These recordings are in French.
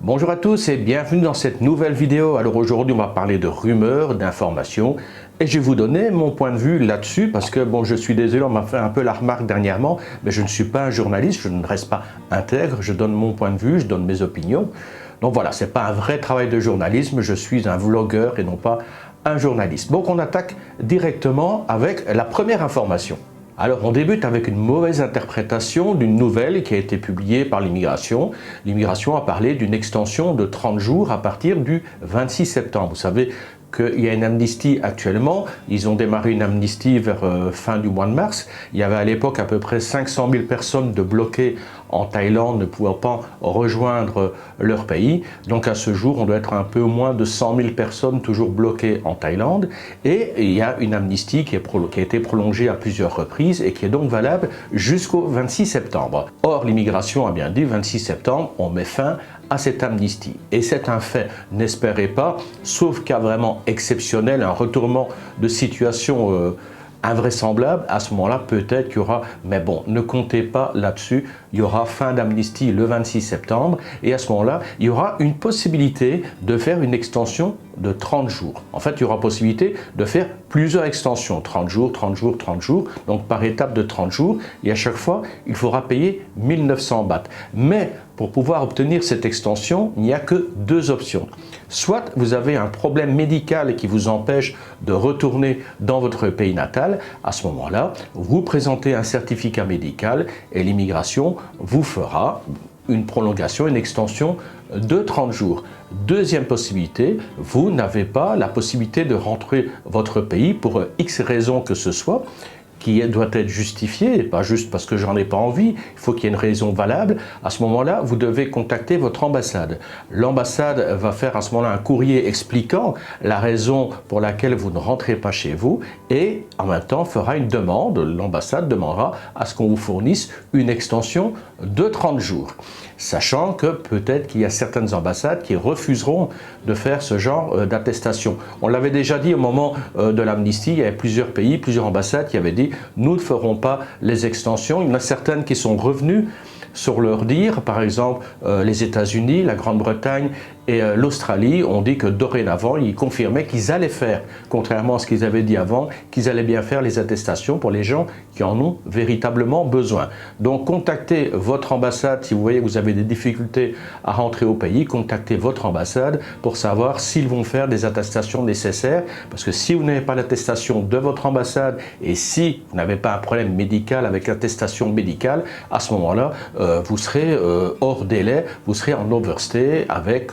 Bonjour à tous et bienvenue dans cette nouvelle vidéo. Alors aujourd'hui on va parler de rumeurs, d'informations et je vais vous donner mon point de vue là-dessus parce que bon, je suis désolé, on m'a fait un peu la remarque dernièrement, mais je ne suis pas un journaliste, je ne reste pas intègre, je donne mon point de vue, je donne mes opinions. Donc voilà, ce n'est pas un vrai travail de journalisme, je suis un vlogueur et non pas un journaliste. Donc on attaque directement avec la première information. Alors on débute avec une mauvaise interprétation d'une nouvelle qui a été publiée par l'Immigration. L'Immigration a parlé d'une extension de 30 jours à partir du 26 septembre. Vous savez qu'il y a une amnistie actuellement. Ils ont démarré une amnistie vers fin du mois de mars. Il y avait à l'époque à peu près 500 000 personnes de bloquées en Thaïlande ne pouvant pas rejoindre leur pays. Donc à ce jour, on doit être un peu moins de 100 000 personnes toujours bloquées en Thaïlande. Et il y a une amnistie qui a été prolongée à plusieurs reprises et qui est donc valable jusqu'au 26 septembre. Or, l'immigration a bien dit, 26 septembre, on met fin à cette amnistie. Et c'est un fait, n'espérez pas, sauf cas vraiment exceptionnel, un retournement de situation invraisemblable, à ce moment-là, peut-être qu'il y aura, mais bon, ne comptez pas là-dessus, il y aura fin d'amnistie le 26 septembre, et à ce moment-là, il y aura une possibilité de faire une extension de 30 jours. En fait, il y aura possibilité de faire plusieurs extensions, 30 jours, 30 jours, 30 jours, donc par étape de 30 jours, et à chaque fois, il faudra payer 1900 bahts. Mais pour pouvoir obtenir cette extension, il n'y a que deux options. Soit vous avez un problème médical qui vous empêche de retourner dans votre pays natal, à ce moment-là, vous présentez un certificat médical et l'immigration vous fera une prolongation, une extension de 30 jours. Deuxième possibilité, vous n'avez pas la possibilité de rentrer votre pays pour X raisons que ce soit, qui doit être justifié, pas juste parce que j'en ai pas envie, il faut qu'il y ait une raison valable. À ce moment-là, vous devez contacter votre ambassade. L'ambassade va faire à ce moment-là un courrier expliquant la raison pour laquelle vous ne rentrez pas chez vous et en même temps fera une demande, l'ambassade demandera à ce qu'on vous fournisse une extension de 30 jours. Sachant que peut-être qu'il y a certaines ambassades qui refuseront de faire ce genre d'attestation. On l'avait déjà dit au moment de l'amnistie, il y avait plusieurs pays, plusieurs ambassades qui avaient dit « nous ne ferons pas les extensions ». Il y en a certaines qui sont revenues sur leur dire, par exemple les États-Unis, la Grande-Bretagne et l'Australie ont dit que dorénavant, ils confirmaient qu'ils allaient faire, contrairement à ce qu'ils avaient dit avant, qu'ils allaient bien faire les attestations pour les gens qui en ont véritablement besoin. Donc contactez votre ambassade, si vous voyez que vous avez des difficultés à rentrer au pays, contactez votre ambassade pour savoir s'ils vont faire des attestations nécessaires, parce que si vous n'avez pas l'attestation de votre ambassade et si vous n'avez pas un problème médical avec l'attestation médicale, à ce moment-là, vous serez hors délai, vous serez en overstay avec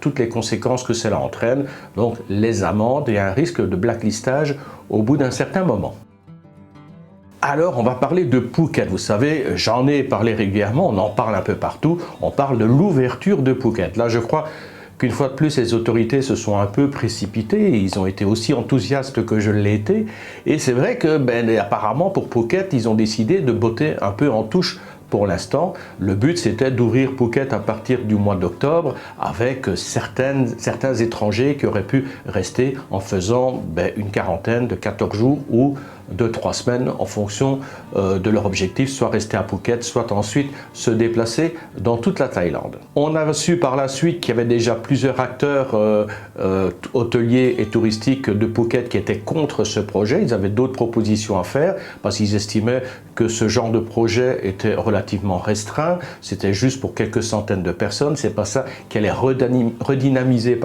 toutes les conséquences que cela entraîne, donc les amendes et un risque de blacklistage au bout d'un certain moment. Alors, on va parler de Phuket. Vous savez, j'en ai parlé régulièrement, on en parle un peu partout, on parle de l'ouverture de Phuket. Là, je crois qu'une fois de plus, les autorités se sont un peu précipitées, ils ont été aussi enthousiastes que je l'ai été, et c'est vrai que, apparemment, pour Phuket, ils ont décidé de botter un peu en touche. Pour l'instant, le but c'était d'ouvrir Phuket à partir du mois d'octobre avec certains étrangers qui auraient pu rester en faisant une quarantaine de 14 jours ou de 3 semaines en fonction de leur objectif, soit rester à Phuket, soit ensuite se déplacer dans toute la Thaïlande. On a su par la suite qu'il y avait déjà plusieurs acteurs hôteliers et touristiques de Phuket qui étaient contre ce projet. Ils avaient d'autres propositions à faire parce qu'ils estimaient que ce genre de projet était relativement restreint, c'était juste pour quelques centaines de personnes, c'est pas ça qui allait redynamiser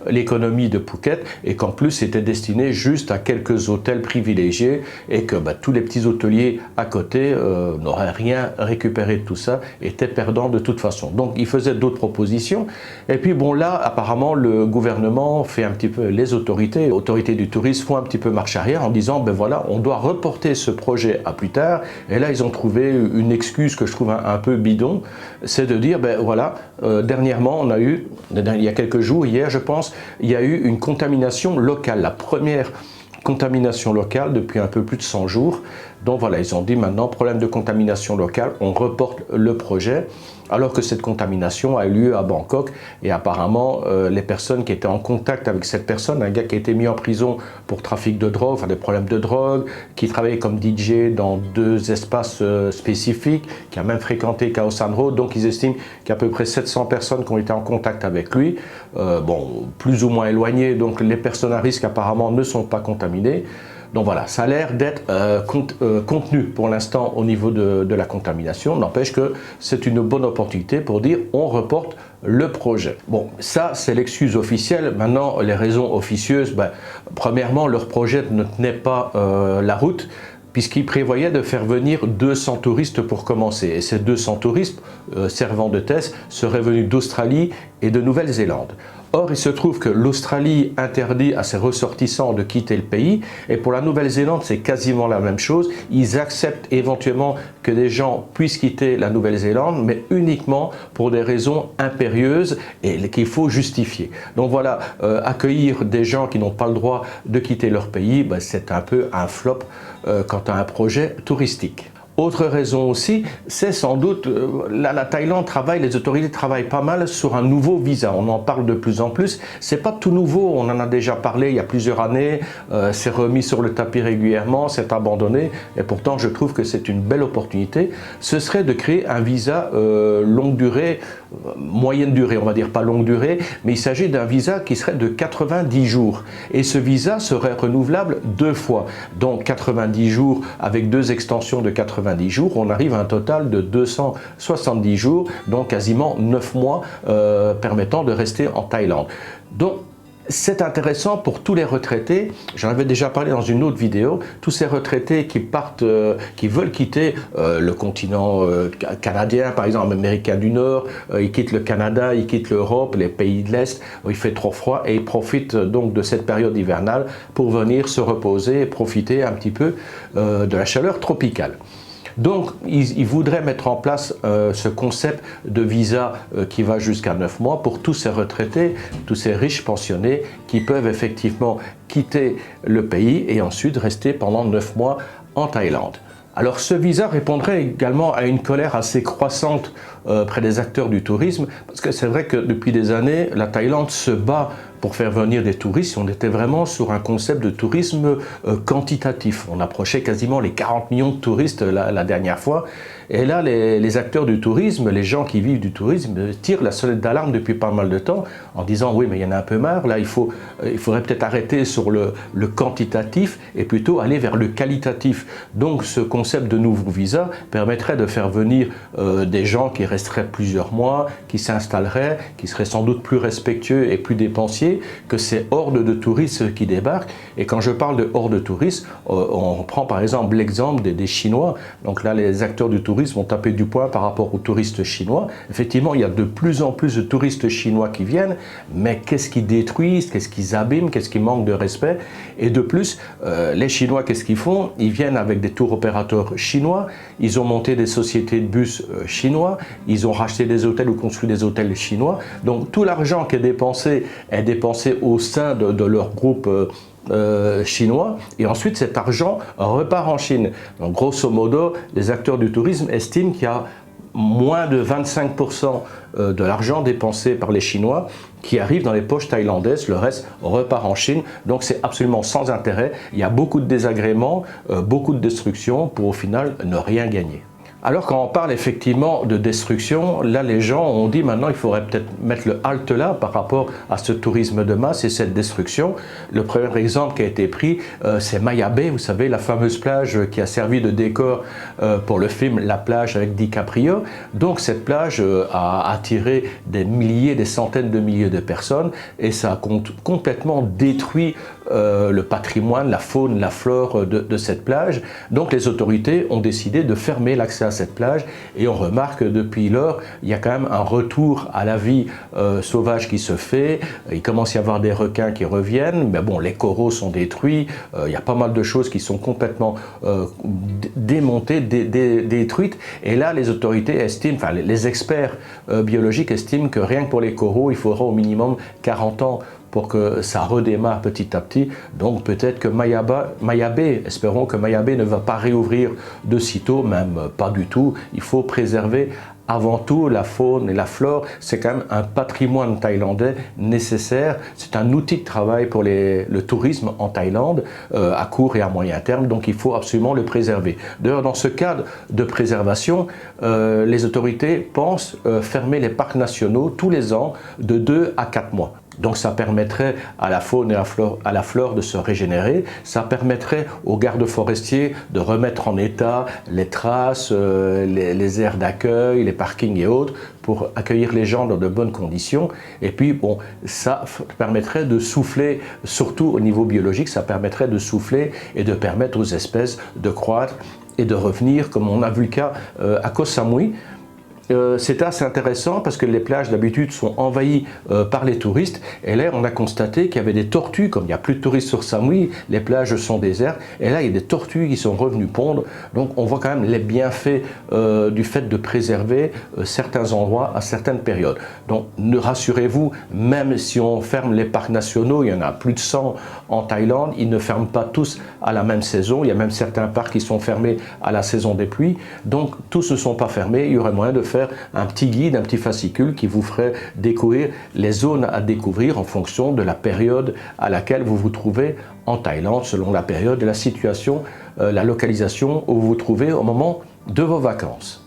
l'économie de Phuket et qu'en plus c'était destiné juste à quelques hôtels privilégiés et que tous les petits hôteliers à côté n'auraient rien récupéré de tout ça, étaient perdants de toute façon. Donc ils faisaient d'autres propositions et puis bon là apparemment le gouvernement fait un petit peu, les autorités du tourisme font un petit peu marche arrière en disant voilà on doit reporter ce projet à plus tard. Et là, ils ont trouvé une excuse que je trouve un peu bidon, c'est de dire, voilà, dernièrement, on a eu, il y a quelques jours, hier je pense, il y a eu une contamination locale, la première contamination locale depuis un peu plus de 100 jours Donc voilà, ils ont dit maintenant, problème de contamination locale, on reporte le projet, alors que cette contamination a eu lieu à Bangkok et apparemment les personnes qui étaient en contact avec cette personne, un gars qui a été mis en prison pour trafic de drogue, enfin des problèmes de drogue, qui travaillait comme DJ dans 2 espaces spécifiques, qui a même fréquenté Khao San Road, donc ils estiment qu'il y a à peu près 700 personnes qui ont été en contact avec lui, bon, plus ou moins éloignées, donc les personnes à risque apparemment ne sont pas contaminées. Donc voilà, ça a l'air d'être contenu pour l'instant au niveau de la contamination. N'empêche que c'est une bonne opportunité pour dire on reporte le projet. Bon, ça c'est l'excuse officielle. Maintenant, les raisons officieuses, premièrement, leur projet ne tenait pas la route, puisqu'ils prévoyaient de faire venir 200 touristes pour commencer. Et ces 200 touristes servant de test seraient venus d'Australie et de Nouvelle-Zélande. Or, il se trouve que l'Australie interdit à ses ressortissants de quitter le pays, et pour la Nouvelle-Zélande, c'est quasiment la même chose. Ils acceptent éventuellement que des gens puissent quitter la Nouvelle-Zélande, mais uniquement pour des raisons impérieuses et qu'il faut justifier. Donc voilà, accueillir des gens qui n'ont pas le droit de quitter leur pays, c'est un peu un flop quant à un projet touristique. Autre raison aussi, c'est sans doute, la Thaïlande travaille, les autorités travaillent pas mal sur un nouveau visa. On en parle de plus en plus. C'est pas tout nouveau, on en a déjà parlé il y a plusieurs années, c'est remis sur le tapis régulièrement, c'est abandonné. Et pourtant, je trouve que c'est une belle opportunité. Ce serait de créer un visa longue durée, moyenne durée, on va dire pas longue durée, mais il s'agit d'un visa qui serait de 90 jours. Et ce visa serait renouvelable 2 fois. Donc 90 jours avec 2 extensions de 90 jours, on arrive à un total de 270 jours, donc quasiment 9 mois permettant de rester en Thaïlande. Donc c'est intéressant pour tous les retraités, j'en avais déjà parlé dans une autre vidéo, tous ces retraités qui partent, qui veulent quitter le continent canadien, par exemple américain du Nord, ils quittent le Canada, ils quittent l'Europe, les pays de l'Est, où il fait trop froid, et ils profitent donc de cette période hivernale pour venir se reposer et profiter un petit peu de la chaleur tropicale. Donc, ils voudraient mettre en place ce concept de visa qui va jusqu'à 9 mois pour tous ces retraités, tous ces riches pensionnés qui peuvent effectivement quitter le pays et ensuite rester pendant 9 mois en Thaïlande. Alors ce visa répondrait également à une colère assez croissante près des acteurs du tourisme, parce que c'est vrai que depuis des années, la Thaïlande se bat pour faire venir des touristes. On était vraiment sur un concept de tourisme quantitatif. On approchait quasiment les 40 millions de touristes la dernière fois. Et là, les acteurs du tourisme, les gens qui vivent du tourisme, tirent la sonnette d'alarme depuis pas mal de temps en disant « oui, mais il y en a un peu marre, là, il faudrait peut-être arrêter sur le quantitatif et plutôt aller vers le qualitatif ». Donc, ce concept de nouveau visa permettrait de faire venir des gens qui resteraient plusieurs mois, qui s'installeraient, qui seraient sans doute plus respectueux et plus dépensiers que ces hordes de touristes qui débarquent. Et quand je parle de hordes de touristes, on prend par exemple l'exemple des Chinois. Donc là, les acteurs du tourisme vont taper du poing par rapport aux touristes chinois. Effectivement, il y a de plus en plus de touristes chinois qui viennent, mais qu'est-ce qu'ils détruisent, qu'est-ce qu'ils abîment, qu'est-ce qui manque de respect. Et de plus, les Chinois, qu'est-ce qu'ils font? Ils viennent avec des tours opérateurs chinois, ils ont monté des sociétés de bus chinois, ils ont racheté des hôtels ou construit des hôtels chinois. Donc tout l'argent qui est dépensé au sein de leur groupe chinois, et ensuite cet argent repart en Chine. Donc grosso modo, les acteurs du tourisme estiment qu'il y a moins de 25% de l'argent dépensé par les Chinois qui arrive dans les poches thaïlandaises, le reste repart en Chine, donc c'est absolument sans intérêt. Il y a beaucoup de désagréments, beaucoup de destruction pour au final ne rien gagner. Alors quand on parle effectivement de destruction, là les gens ont dit maintenant il faudrait peut-être mettre le halte là par rapport à ce tourisme de masse et cette destruction. Le premier exemple qui a été pris, c'est Maya Bay, vous savez, la fameuse plage qui a servi de décor pour le film La plage avec DiCaprio. Donc cette plage a attiré des milliers, des centaines de milliers de personnes et ça a complètement détruit le patrimoine, la faune, la flore de cette plage. Donc les autorités ont décidé de fermer l'accès à cette plage et on remarque que depuis lors, il y a quand même un retour à la vie sauvage qui se fait. Il commence à y avoir des requins qui reviennent, mais bon, les coraux sont détruits, il y a pas mal de choses qui sont complètement démontées, détruites. Et là, les autorités estiment, enfin les experts biologiques estiment que rien que pour les coraux, il faudra au minimum 40 ans pour que ça redémarre petit à petit. Donc peut-être que Mayabé, espérons que Mayabé ne va pas réouvrir de sitôt, même pas du tout. Il faut préserver avant tout la faune et la flore. C'est quand même un patrimoine thaïlandais nécessaire. C'est un outil de travail pour le tourisme en Thaïlande à court et à moyen terme, donc il faut absolument le préserver. D'ailleurs, dans ce cadre de préservation, les autorités pensent fermer les parcs nationaux tous les ans de 2 à 4 mois. Donc ça permettrait à la faune et à la flore de se régénérer, ça permettrait aux gardes forestiers de remettre en état les traces, les aires d'accueil, les parkings et autres, pour accueillir les gens dans de bonnes conditions. Et puis bon, ça permettrait de souffler, surtout au niveau biologique, ça permettrait de souffler et de permettre aux espèces de croître et de revenir, comme on a vu le cas à Koh Samui. C'est assez intéressant parce que les plages d'habitude sont envahies par les touristes, et là on a constaté qu'il y avait des tortues. Comme il n'y a plus de touristes sur Samui, les plages sont désertes, et là il y a des tortues qui sont revenues pondre. Donc on voit quand même les bienfaits du fait de préserver certains endroits à certaines périodes. Donc rassurez-vous, même si on ferme les parcs nationaux, il y en a plus de 100 en Thaïlande, ils ne ferment pas tous à la même saison. Il y a même certains parcs qui sont fermés à la saison des pluies, donc tous ne sont pas fermés. Il y aurait moyen de faire un petit guide, un petit fascicule qui vous ferait découvrir les zones à découvrir en fonction de la période à laquelle vous vous trouvez en Thaïlande, selon la période et la situation, la localisation où vous vous trouvez au moment de vos vacances.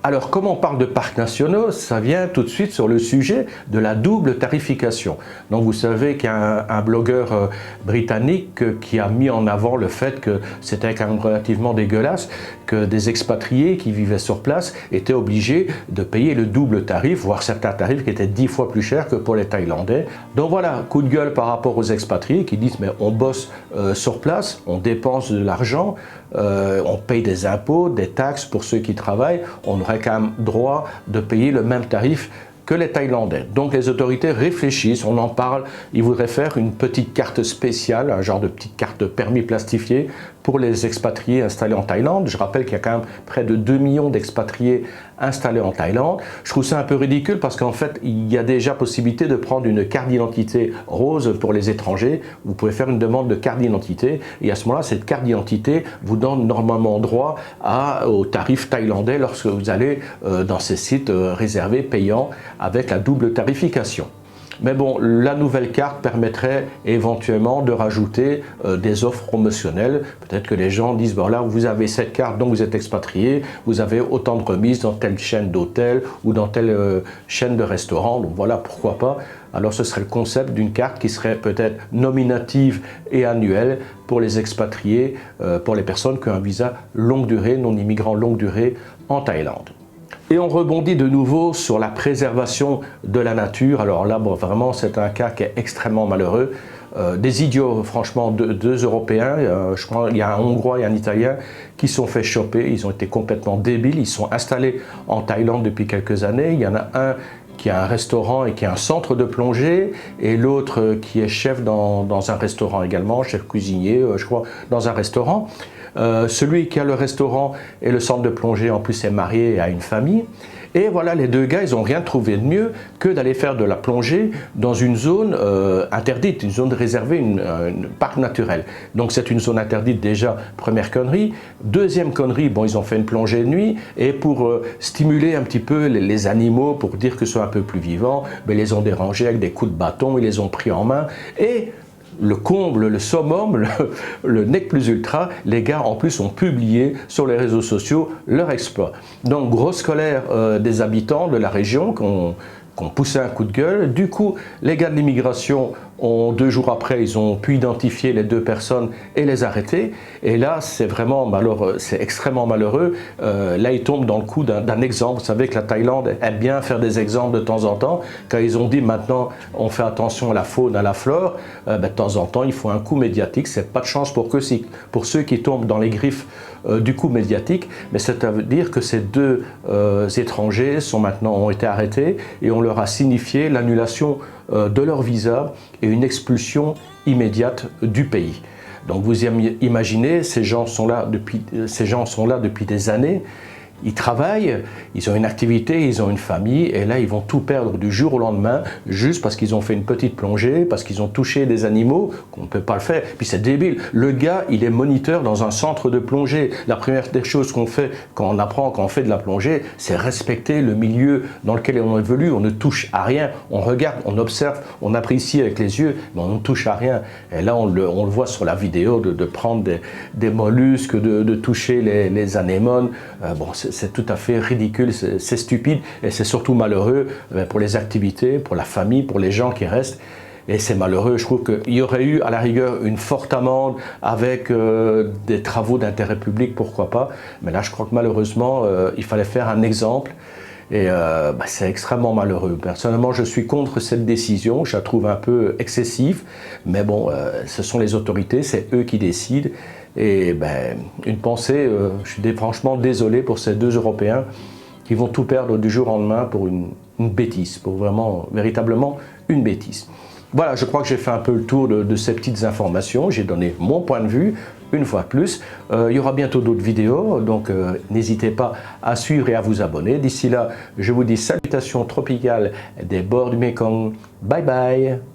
Alors, comme on parle de parcs nationaux, ça vient tout de suite sur le sujet de la double tarification. Donc, vous savez qu'il y a un blogueur britannique qui a mis en avant le fait que c'était quand même relativement dégueulasse que des expatriés qui vivaient sur place étaient obligés de payer le double tarif, voire certains tarifs qui étaient 10 fois plus chers que pour les Thaïlandais. Donc voilà, coup de gueule par rapport aux expatriés qui disent mais on bosse sur place, on dépense de l'argent, on paye des impôts, des taxes pour ceux qui travaillent, on aurait quand même droit de payer le même tarif que les Thaïlandais. Donc les autorités réfléchissent, on en parle, ils voudraient faire une petite carte spéciale, un genre de petite carte permis plastifiée pour les expatriés installés en Thaïlande. Je rappelle qu'il y a quand même près de 2 millions d'expatriés installés en Thaïlande. Je trouve ça un peu ridicule parce qu'en fait, il y a déjà possibilité de prendre une carte d'identité rose pour les étrangers. Vous pouvez faire une demande de carte d'identité et à ce moment-là, cette carte d'identité vous donne normalement droit au tarif thaïlandais lorsque vous allez dans ces sites réservés, payants, avec la double tarification. Mais bon, la nouvelle carte permettrait éventuellement de rajouter des offres promotionnelles. Peut-être que les gens disent, bon là, vous avez cette carte, donc vous êtes expatrié, vous avez autant de remises dans telle chaîne d'hôtel ou dans telle chaîne de restaurant. Donc voilà, pourquoi pas. Alors ce serait le concept d'une carte qui serait peut-être nominative et annuelle pour les expatriés, pour les personnes qui ont un visa longue durée, non-immigrants longue durée en Thaïlande. Et on rebondit de nouveau sur la préservation de la nature. Alors là, bon, vraiment, c'est un cas qui est extrêmement malheureux. Des idiots, franchement, deux Européens, je crois il y a un Hongrois et un Italien qui sont fait choper. Ils ont été complètement débiles. Ils sont installés en Thaïlande depuis quelques années. Il y en a un qui a un restaurant et qui a un centre de plongée, et l'autre qui est chef dans un restaurant également, chef cuisinier, je crois, dans un restaurant. Celui qui a le restaurant et le centre de plongée en plus est marié et a une famille. Et voilà, les deux gars, ils n'ont rien trouvé de mieux que d'aller faire de la plongée dans une zone interdite, une zone réservée, une parc naturel. Donc c'est une zone interdite déjà, première connerie. Deuxième connerie, bon, ils ont fait une plongée de nuit, et pour stimuler un petit peu les animaux, pour dire que ce soit un peu plus vivant, ben, ils les ont dérangés avec des coups de bâton, ils les ont pris en main, et le comble, le summum, le nec plus ultra, les gars en plus ont publié sur les réseaux sociaux leur exploit. Donc grosse colère des habitants de la région qui ont poussé un coup de gueule. Du coup, les gars de l'immigration, 2 jours après, ils ont pu identifier les 2 personnes et les arrêter. Et là, c'est vraiment malheureux, c'est extrêmement malheureux. Là, ils tombent dans le coup d'un exemple. Vous savez que la Thaïlande aime bien faire des exemples de temps en temps. Quand ils ont dit maintenant, on fait attention à la faune, à la flore, de temps en temps, il faut un coup médiatique. C'est pas de chance pour ceux qui tombent dans les griffes du coup médiatique. Mais ça veut dire que ces 2 étrangers ont été arrêtés, et on leur a signifié l'annulation de leur visa et une expulsion immédiate du pays. Donc vous imaginez, ces gens sont là depuis des années, ils travaillent, ils ont une activité, ils ont une famille, et là ils vont tout perdre du jour au lendemain, juste parce qu'ils ont fait une petite plongée, parce qu'ils ont touché des animaux, qu'on ne peut pas le faire. Puis c'est débile, le gars il est moniteur dans un centre de plongée. La première des choses qu'on fait quand on apprend, quand on fait de la plongée, c'est respecter le milieu dans lequel on évolue. On ne touche à rien, on regarde, on observe, on apprécie avec les yeux, mais on ne touche à rien. Et là on le voit sur la vidéo, de prendre des mollusques, de toucher les anémones. Bon, c'est tout à fait ridicule, c'est stupide, et c'est surtout malheureux pour les activités, pour la famille, pour les gens qui restent. Et c'est malheureux, je trouve qu'il y aurait eu à la rigueur une forte amende avec des travaux d'intérêt public, pourquoi pas. Mais là, je crois que malheureusement, il fallait faire un exemple. Et c'est extrêmement malheureux. Personnellement, je suis contre cette décision, je la trouve un peu excessive. Mais bon, ce sont les autorités, c'est eux qui décident. Et une pensée, je suis franchement désolé pour ces 2 Européens qui vont tout perdre du jour au lendemain pour une bêtise, pour vraiment, véritablement une bêtise. Voilà, je crois que j'ai fait un peu le tour de ces petites informations. J'ai donné mon point de vue, une fois de plus. Il y aura bientôt d'autres vidéos, donc n'hésitez pas à suivre et à vous abonner. D'ici là, je vous dis salutations tropicales des bords du Mekong. Bye bye!